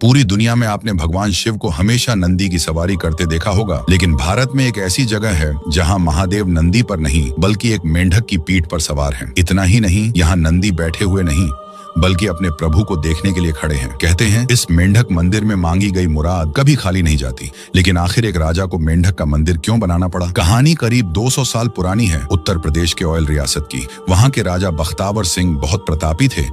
पूरी दुनिया में आपने भगवान शिव को हमेशा नंदी की सवारी करते देखा होगा, लेकिन भारत में एक ऐसी जगह है जहां महादेव नंदी पर नहीं बल्कि एक मेंढक की पीठ पर सवार हैं। इतना ही नहीं, यहाँ नंदी बैठे हुए नहीं बल्कि अपने प्रभु को देखने के लिए खड़े हैं। कहते हैं इस मेंढक मंदिर में मांगी गई मुराद कभी खाली नहीं जाती। लेकिन आखिर एक राजा को मेंढक का मंदिर क्यों बनाना पड़ा? कहानी करीब 200 साल पुरानी है। उत्तर प्रदेश के ऑयल रियासत की। वहां के राजा बख्तावर सिंह बहुत प्रतापी थे,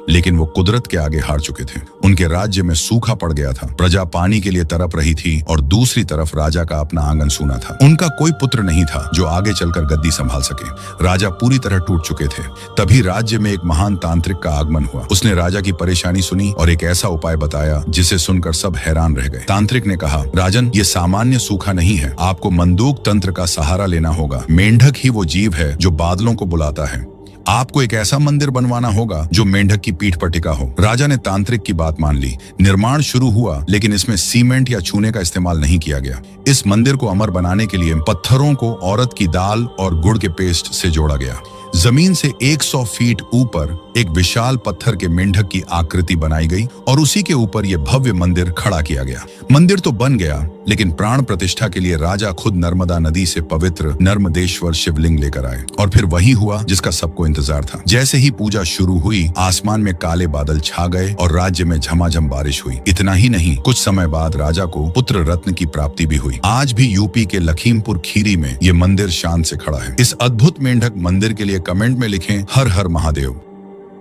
लेकिन वो कुदरत के आगे हार चुके थे। उनके राज्य में सूखा पड़ गया था, प्रजा पानी के लिए तरफ रही थी और दूसरी तरफ राजा का अपना आंगन सूना था। उनका कोई पुत्र नहीं था जो आगे चलकर गद्दी संभाल सके। राजा पूरी तरह टूट चुके थे। तभी राज्य में एक महान तांत्रिक का आगमन हुआ। उसने राजा की परेशानी सुनी और एक ऐसा उपाय बताया जिसे सुनकर सब हैरान रह गए। तांत्रिक ने कहा, राजन, ये सामान्य सूखा नहीं है, आपको मंदूक तंत्र का सहारा लेना होगा। मेंढक ही वो जीव है जो बादलों को बुलाता है। आपको एक ऐसा मंदिर बनवाना होगा जो मेंढक की पीठ पर टिका हो। राजा ने तांत्रिक की बात मान ली। निर्माण शुरू हुआ, लेकिन इसमें सीमेंट या चूने का इस्तेमाल नहीं किया गया। इस मंदिर को अमर बनाने के लिए पत्थरों को औरत की दाल और गुड़ के पेस्ट से जोड़ा गया। जमीन से 100 फीट ऊपर एक विशाल पत्थर के मेंढक की आकृति बनाई गई और उसी के ऊपर यह भव्य मंदिर खड़ा किया गया। मंदिर तो बन गया, लेकिन प्राण प्रतिष्ठा के लिए राजा खुद नर्मदा नदी से पवित्र नर्मदेश्वर शिवलिंग लेकर आए। और फिर वही हुआ जिसका सबको इंतजार था। जैसे ही पूजा शुरू हुई, आसमान में काले बादल छा गए और राज्य में झमाझम बारिश हुई। इतना ही नहीं, कुछ समय बाद राजा को पुत्र रत्न की प्राप्ति भी हुई। आज भी यूपी के लखीमपुर खीरी में ये मंदिर शान से खड़ा है। इस अद्भुत मेंढक मंदिर के लिए कमेंट में लिखें, हर हर महादेव।